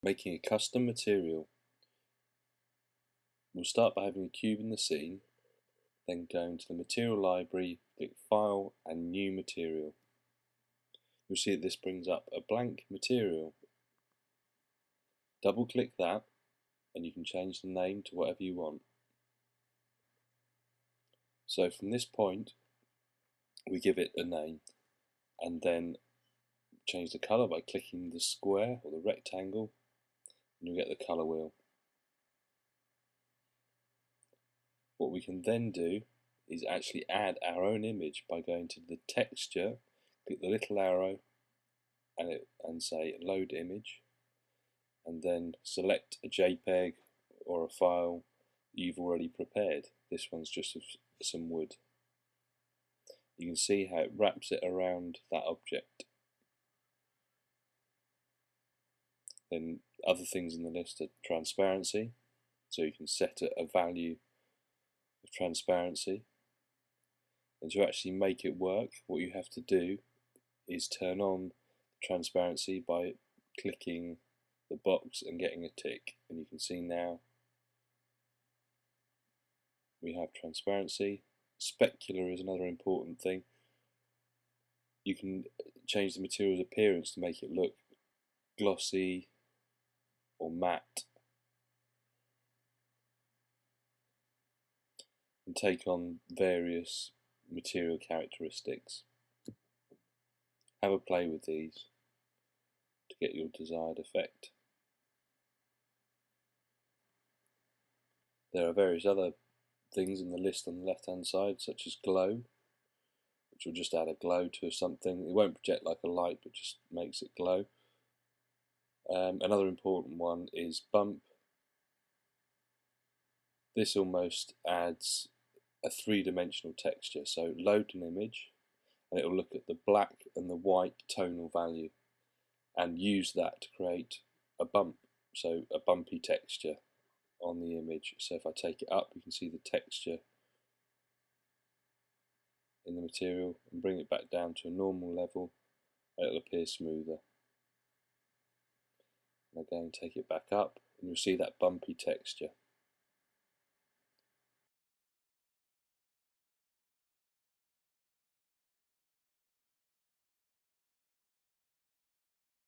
Making a custom material. We'll start by having a cube in the scene, then going to the material library, click File and New Material. You'll see that this brings up a blank material. Double click that and you can change the name to whatever you want. So from this point we give it a name and then change the colour by clicking the square or the rectangle and you'll get the colour wheel. What we can then do is actually add our own image by going to the texture, click the little arrow and say load image, and then select a JPEG or a file you've already prepared. This one's just of some wood. You can see how it wraps it around that object. Then other things in the list are transparency, so you can set a value of transparency. And to actually make it work, what you have to do is turn on transparency by clicking the box and getting a tick, and you can see now we have transparency. Specular is another important thing. You can change the material's appearance to make it look glossy or matte and take on various material characteristics. Have a play with these to get your desired effect. There are various other things in the list on the left hand side, such as glow, which will just add a glow to something. It won't project like a light, but just makes it glow. Another important one is bump. This almost adds a three-dimensional texture. So load an image and it will look at the black and the white tonal value and use that to create a bump, so a bumpy texture on the image. So if I take it up, you can see the texture in the material, and bring it back down to a normal level, it'll appear smoother. And again, take it back up and you'll see that bumpy texture.